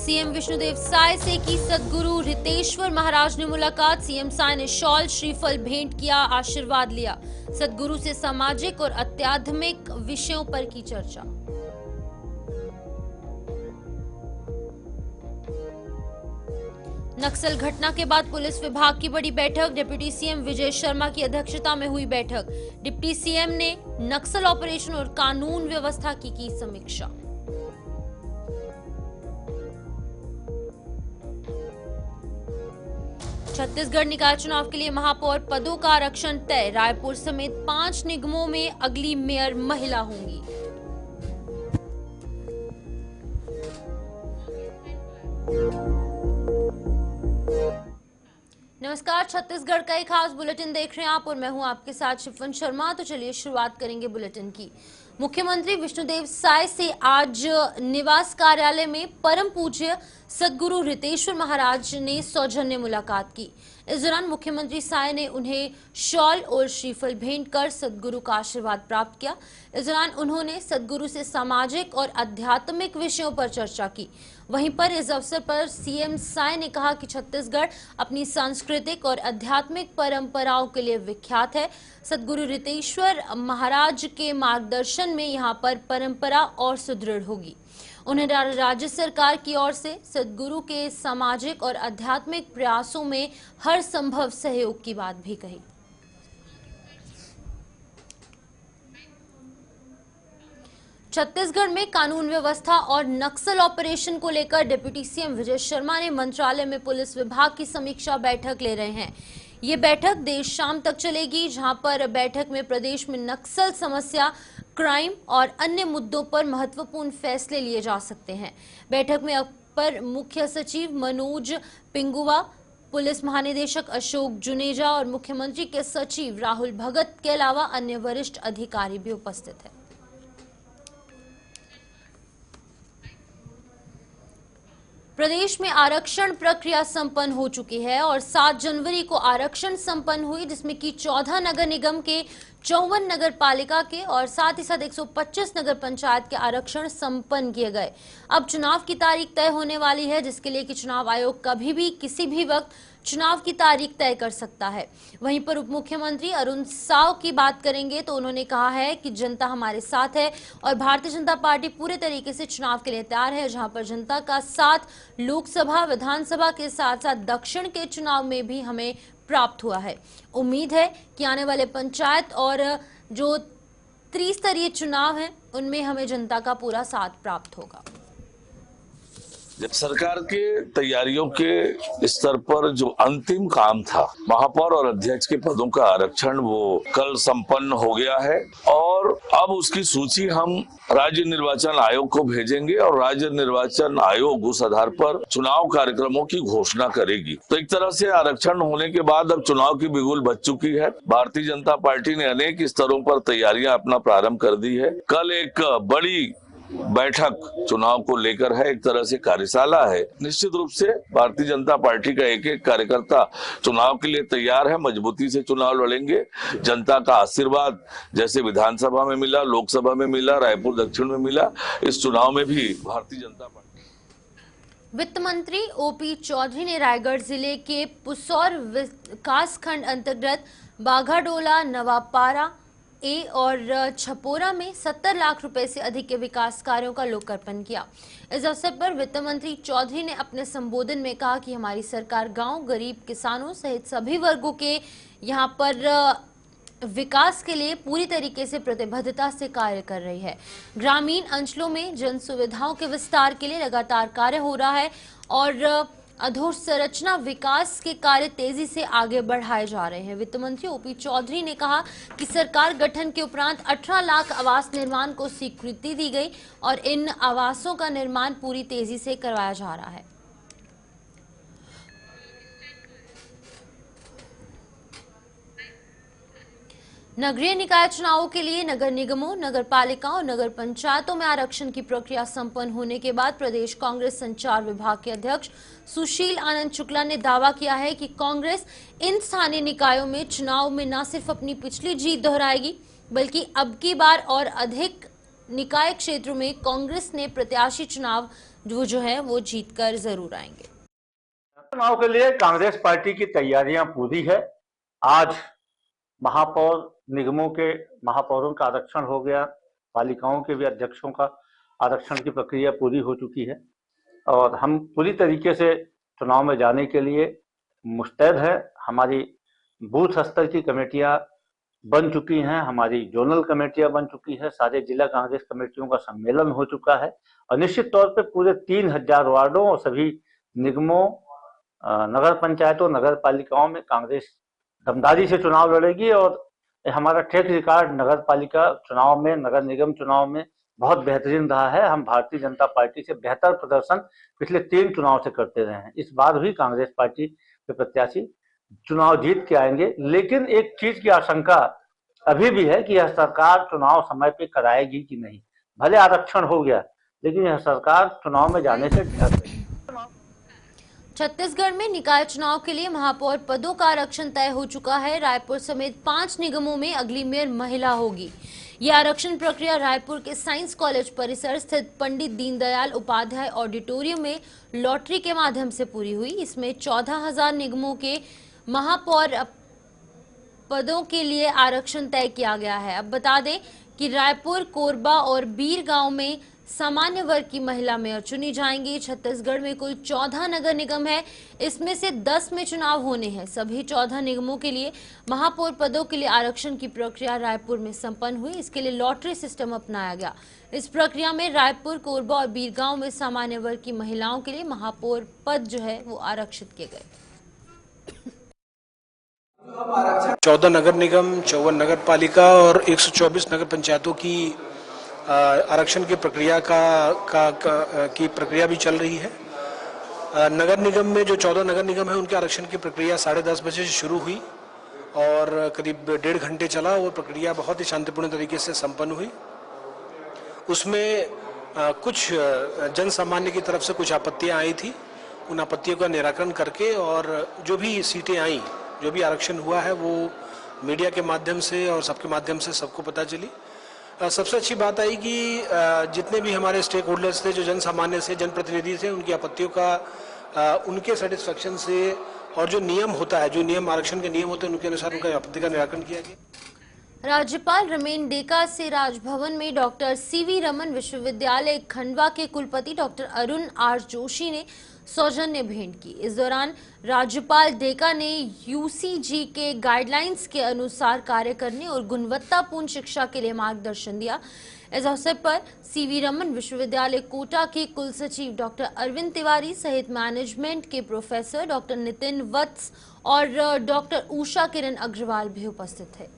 CM Vishnudeo Sai से की सद्गुरु रितेश्वर महाराज ने मुलाकात। सीएम साय ने शॉल श्रीफल भेंट किया, आशीर्वाद लिया। सद्गुरु से सामाजिक और आध्यात्मिक विषयों पर की चर्चा। नक्सल घटना के बाद पुलिस विभाग की बड़ी बैठक। डिप्टी सीएम विजय शर्मा की अध्यक्षता में हुई बैठक। डिप्टी सीएम ने नक्सल ऑपरेशन और कानून व्यवस्था की समीक्षा। छत्तीसगढ़ निकाय चुनाव के लिए महापौर पदों का आरक्षण तय। रायपुर समेत 5 निगमों में अगली मेयर महिला होंगी। नमस्कार, छत्तीसगढ़ का एक खास बुलेटिन देख रहे हैं आप और मैं हूं आपके साथ शिफन शर्मा। तो चलिए शुरुआत करेंगे बुलेटिन की। मुख्यमंत्री विष्णुदेव साय से आज निवास कार्यालय में परम पूज्य सद्गुरु रितेश्वर महाराज ने सौजन्य मुलाकात की। इस दौरान मुख्यमंत्री साय ने उन्हें शॉल और श्रीफल भेंट कर सद्गुरु का आशीर्वाद प्राप्त किया। इस दौरान उन्होंने सद्गुरु से सामाजिक और आध्यात्मिक विषयों पर चर्चा की। वहीं पर इस अवसर पर सीएम साय ने कहा कि छत्तीसगढ़ अपनी सांस्कृतिक और आध्यात्मिक परंपराओं के लिए विख्यात है। सद्गुरु रितेश्वर महाराज के मार्गदर्शन में यहाँ पर परंपरा और सुदृढ़ होगी। उन्होंने राज्य सरकार की ओर से सद्गुरु के सामाजिक और आध्यात्मिक प्रयासों में हर संभव सहयोग की बात भी कही। छत्तीसगढ़ में कानून व्यवस्था और नक्सल ऑपरेशन को लेकर डिप्टी सीएम विजय शर्मा ने मंत्रालय में पुलिस विभाग की समीक्षा बैठक ले रहे हैं। ये बैठक देर शाम तक चलेगी, जहां पर बैठक में प्रदेश में नक्सल समस्या, क्राइम और अन्य मुद्दों पर महत्वपूर्ण फैसले लिए जा सकते हैं। बैठक में अपर मुख्य सचिव मनोज पिंगुआ, पुलिस महानिदेशक अशोक जुनेजा और मुख्यमंत्री के सचिव राहुल भगत के अलावा अन्य वरिष्ठ अधिकारी भी उपस्थित हैं। प्रदेश में आरक्षण प्रक्रिया संपन्न हो चुकी है और 7 जनवरी को आरक्षण संपन्न हुई, जिसमें कि 14 नगर निगम के, 54 नगर पालिका के और साथ ही साथ 125 नगर पंचायत के आरक्षण संपन्न किए गए। अब चुनाव की तारीख तय होने वाली है, जिसके लिए कि चुनाव आयोग कभी भी किसी भी वक्त चुनाव की तारीख तय कर सकता है। वहीं पर उप मुख्यमंत्री अरुण साव की बात करेंगे तो उन्होंने कहा है कि जनता हमारे साथ है और भारतीय जनता पार्टी पूरे तरीके से चुनाव के लिए तैयार है, जहां पर जनता का साथ लोकसभा, विधानसभा के साथ साथ दक्षिण के चुनाव में भी हमें प्राप्त हुआ है। उम्मीद है कि आने वाले पंचायत और जो त्रिस्तरीय चुनाव हैं उनमें हमें जनता का पूरा साथ प्राप्त होगा। सरकार के तैयारियों के स्तर पर जो अंतिम काम था, महापौर और अध्यक्ष के पदों का आरक्षण, वो कल संपन्न हो गया है और अब उसकी सूची हम राज्य निर्वाचन आयोग को भेजेंगे और राज्य निर्वाचन आयोग उस आधार पर चुनाव कार्यक्रमों की घोषणा करेगी। तो एक तरह से आरक्षण होने के बाद अब चुनाव की बिगुल बज चुकी है। भारतीय जनता पार्टी ने अनेक स्तरों पर तैयारियां अपना प्रारंभ कर दी है। कल एक बड़ी बैठक चुनाव को लेकर है, एक तरह से कार्यशाला है। निश्चित रूप से भारतीय जनता पार्टी का एक एक कार्यकर्ता चुनाव के लिए तैयार है, मजबूती से चुनाव लड़ेंगे। जनता का आशीर्वाद जैसे विधानसभा में मिला, लोकसभा में मिला, रायपुर दक्षिण में मिला, इस चुनाव में भी भारतीय जनता पार्टी। वित्त मंत्री ओपी चौधरी ने रायगढ़ जिले के पुसौर विकास खंड अंतर्गत बाघाडोला, नवापारा ए और छपोरा में 70 लाख रुपए से अधिक के विकास कार्यों का लोकार्पण किया। इस अवसर पर वित्त मंत्री चौधरी ने अपने संबोधन में कहा कि हमारी सरकार गांव, गरीब किसानों सहित सभी वर्गों के यहां पर विकास के लिए पूरी तरीके से प्रतिबद्धता से कार्य कर रही है। ग्रामीण अंचलों में जन सुविधाओं के विस्तार के लिए लगातार कार्य हो रहा है और अधोसंरचना विकास के कार्य तेजी से आगे बढ़ाए जा रहे हैं। वित्त मंत्री ओपी चौधरी ने कहा कि सरकार गठन के उपरांत 18 लाख आवास निर्माण को स्वीकृति दी गई और इन आवासों का निर्माण पूरी तेजी से करवाया जा रहा है। नगरीय निकाय चुनावों के लिए नगर निगमों, नगर पालिकाओं और नगर पंचायतों में आरक्षण की प्रक्रिया संपन्न होने के बाद प्रदेश कांग्रेस संचार विभाग के अध्यक्ष सुशील आनंद शुक्ला ने दावा किया है कि कांग्रेस इन स्थानीय निकायों में चुनाव में न सिर्फ अपनी पिछली जीत दोहराएगी बल्कि अब की बार और अधिक निकाय क्षेत्रों में कांग्रेस ने प्रत्याशी चुनाव जो है वो जीतकर जरूर आएंगे। चुनाव के लिए कांग्रेस पार्टी की तैयारियां पूरी है। आज महापौर निगमों के महापौरों का आरक्षण हो गया, पालिकाओं के भी अध्यक्षों का आरक्षण की प्रक्रिया पूरी हो चुकी है और हम पूरी तरीके से चुनाव में जाने के लिए मुस्तैद हैं। हमारी बूथ स्तर की कमेटियां बन चुकी हैं, हमारी जोनल कमेटियां बन चुकी है, सारे जिला कांग्रेस कमेटियों का सम्मेलन हो चुका है और निश्चित तौर पे पूरे 3000 वार्डों और सभी निगमों, नगर पंचायतों, नगर पालिकाओं में कांग्रेस दमदारी से चुनाव लड़ेगी और हमारा ट्रैक रिकॉर्ड नगर पालिका चुनाव में, नगर निगम चुनाव में बहुत बेहतरीन रहा है। हम भारतीय जनता पार्टी से बेहतर प्रदर्शन पिछले 3 चुनाव से करते रहे हैं। इस बार भी कांग्रेस पार्टी के प्रत्याशी चुनाव जीत के आएंगे, लेकिन एक चीज की आशंका अभी भी है कि यह सरकार चुनाव समय पे कराएगी कि नहीं। भले आरक्षण हो गया, लेकिन यह सरकार चुनाव में जाने से डर रही है। छत्तीसगढ़ में निकाय चुनाव के लिए महापौर पदों का आरक्षण तय हो चुका है। रायपुर समेत 5 निगमों में अगली मेयर महिला होगी। यह आरक्षण प्रक्रिया रायपुर के साइंस कॉलेज परिसर स्थित पंडित दीनदयाल उपाध्याय ऑडिटोरियम में लॉटरी के माध्यम से पूरी हुई। इसमें 14,000 निगमों के महापौर पदों के लिए आरक्षण तय किया गया है। अब बता दें कि रायपुर, कोरबा और बीर गांव में सामान्य वर्ग की महिला मेयर चुनी जाएंगी। छत्तीसगढ़ में कुल 14 नगर निगम है, इसमें से 10 में चुनाव होने हैं। सभी 14 निगमों के लिए महापौर पदों के लिए आरक्षण की प्रक्रिया रायपुर में संपन्न हुई। इसके लिए लॉटरी सिस्टम अपनाया गया। इस प्रक्रिया में रायपुर, कोरबा और बीरगांव में सामान्य वर्ग की महिलाओं के लिए महापौर पद जो है वो आरक्षित किए गए। 14 नगर निगम, 54 नगर पालिका और 124 नगर पंचायतों की आरक्षण की प्रक्रिया की प्रक्रिया भी चल रही है। नगर निगम में जो 14 नगर निगम है उनके आरक्षण की प्रक्रिया 10:30 बजे से शुरू हुई और करीब 1.5 घंटे चला। वो प्रक्रिया बहुत ही शांतिपूर्ण तरीके से संपन्न हुई। उसमें कुछ जन सामान्य की तरफ से कुछ आपत्तियां आई थी। उन आपत्तियों का निराकरण करके और जो भी सीटें आई, जो भी आरक्षण हुआ है वो मीडिया के माध्यम से और सबके माध्यम से सबको पता चली। सबसे अच्छी बात आई कि जितने भी हमारे स्टेक होल्डर्स थे, जो जन सामान्य से जनप्रतिनिधि थे, उनकी आपत्तियों का उनके सेटिस्फेक्शन से और जो नियम होता है, जो नियम आरक्षण के नियम होते हैं, उनके अनुसार उनका आपत्ति का निराकरण किया गया। राज्यपाल रमेन डेका से राजभवन में डॉक्टर सीवी रमन विश्वविद्यालय खंडवा के कुलपति डॉक्टर अरुण आर जोशी ने सौजन्य भेंट की। इस दौरान राज्यपाल डेका ने यूसीजी के गाइडलाइंस के अनुसार कार्य करने और गुणवत्तापूर्ण शिक्षा के लिए मार्गदर्शन दिया। इस अवसर पर सीवी रमन विश्वविद्यालय कोटा के कुलसचिव डॉक्टर अरविंद तिवारी सहित मैनेजमेंट के प्रोफेसर डॉक्टर नितिन वत्स और डॉक्टर उषा किरण अग्रवाल भी उपस्थित थे।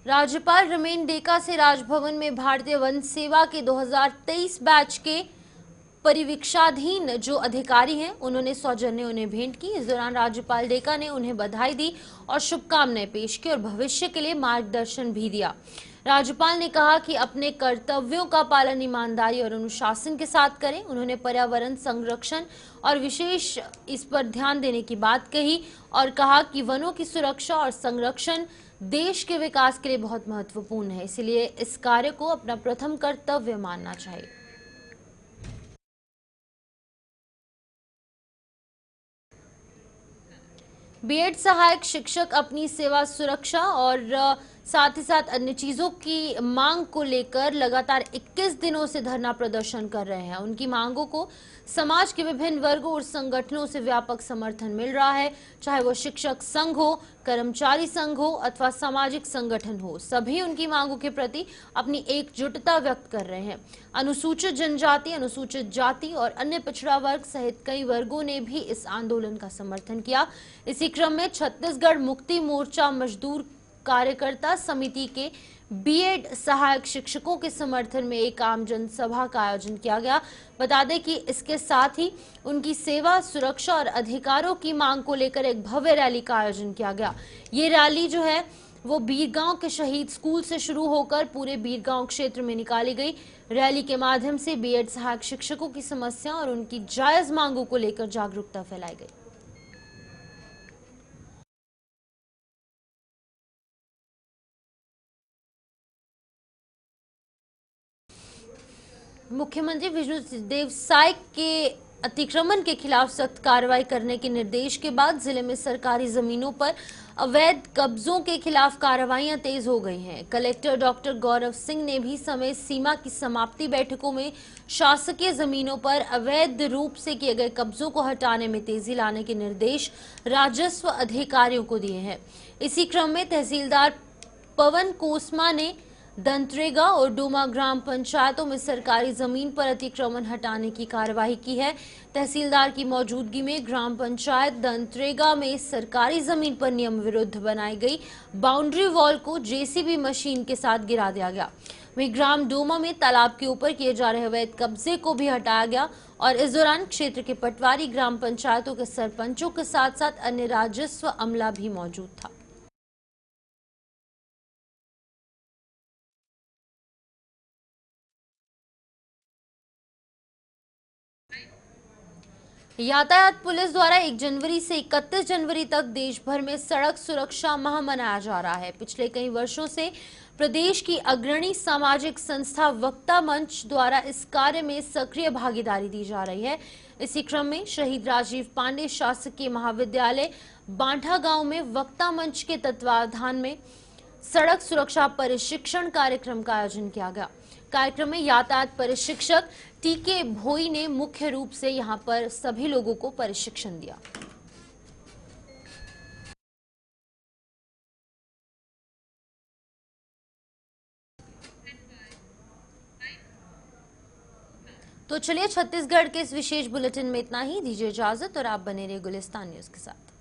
राज्यपाल रमेन डेका से राजभवन में भारतीय वन सेवा के 2023 बैच के परिवीक्षाधीन जो अधिकारी हैं उन्होंने सौजन्य उन्हें भेंट की। इस दौरान राज्यपाल डेका ने उन्हें बधाई दी और शुभकामनाएं पेश की और भविष्य के लिए मार्गदर्शन भी दिया। राज्यपाल ने कहा कि अपने कर्तव्यों का पालन ईमानदारी और अनुशासन के साथ करें। उन्होंने पर्यावरण संरक्षण और विशेष इस पर ध्यान देने की बात कही और कहा कि वनों की सुरक्षा और संरक्षण देश के विकास के लिए बहुत महत्वपूर्ण है, इसलिए इस कार्य को अपना प्रथम कर्तव्य मानना चाहिए। बीएड सहायक शिक्षक अपनी सेवा सुरक्षा और साथ ही साथ अन्य चीजों की मांग को लेकर लगातार 21 दिनों से धरना प्रदर्शन कर रहे हैं। उनकी मांगों को समाज के विभिन्न वर्गों और संगठनों से व्यापक समर्थन मिल रहा है, चाहे वो शिक्षक संघ हो, कर्मचारी संघ हो अथवा सामाजिक संगठन हो। सभी उनकी मांगों के प्रति अपनी एकजुटता व्यक्त कर रहे हैं। अनुसूचित जनजाति, अनुसूचित जाति और अन्य पिछड़ा वर्ग सहित कई वर्गों ने भी इस आंदोलन का समर्थन किया। इसी क्रम में छत्तीसगढ़ मुक्ति मोर्चा मजदूर कार्यकर्ता समिति के बीएड सहायक शिक्षकों के समर्थन में एक आम जनसभा का आयोजन किया गया। बता दें कि इसके साथ ही उनकी सेवा सुरक्षा और अधिकारों की मांग को लेकर एक भव्य रैली का आयोजन किया गया। ये रैली जो है वो बीरगांव के शहीद स्कूल से शुरू होकर पूरे बीरगांव क्षेत्र में निकाली गई। रैली के माध्यम से बीएड सहायक शिक्षकों की समस्या और उनकी जायज मांगों को लेकर जागरूकता फैलाई गई। मुख्यमंत्री विष्णुदेव साय के अतिक्रमण के खिलाफ सख्त कार्रवाई करने के निर्देश के बाद जिले में सरकारी जमीनों पर अवैध कब्जों के खिलाफ कार्रवाइयां तेज हो गई हैं। कलेक्टर डॉक्टर गौरव सिंह ने भी समय सीमा की समाप्ति बैठकों में शासकीय जमीनों पर अवैध रूप से किए गए कब्जों को हटाने में तेजी लाने के निर्देश राजस्व अधिकारियों को दिए हैं। इसी क्रम में तहसीलदार पवन कोसमा ने दंतरेगा और डोमा ग्राम पंचायतों में सरकारी जमीन पर अतिक्रमण हटाने की कार्यवाही की है। तहसीलदार की मौजूदगी में ग्राम पंचायत दंतरेगा में सरकारी जमीन पर नियम विरुद्ध बनाई गई बाउंड्री वॉल को जेसीबी मशीन के साथ गिरा दिया गया। वहीं ग्राम डोमा में तालाब के ऊपर किए जा रहे अवैध कब्जे को भी हटाया गया और इस दौरान क्षेत्र के पटवारी ग्राम पंचायतों के सरपंचों के साथ साथ अन्य राजस्व अमला भी मौजूद था। यातायात पुलिस द्वारा 1 जनवरी से 31 जनवरी तक देश भर में सड़क सुरक्षा माह मनाया जा रहा है। पिछले कई वर्षों से प्रदेश की अग्रणी सामाजिक संस्था वक्ता मंच द्वारा इस कार्य में सक्रिय भागीदारी दी जा रही है। इसी क्रम में शहीद राजीव पांडे शासकीय महाविद्यालय बांठा गांव में वक्ता मंच के तत्वावधान में सड़क सुरक्षा प्रशिक्षण कार्यक्रम का आयोजन किया गया। कार्यक्रम में यातायात प्रशिक्षक टीके भोई ने मुख्य रूप से यहां पर सभी लोगों को प्रशिक्षण दिया। तो चलिए छत्तीसगढ़ के इस विशेष बुलेटिन में इतना ही। दीजिए इजाजत और आप बने रहिए गुलिस्तान न्यूज के साथ।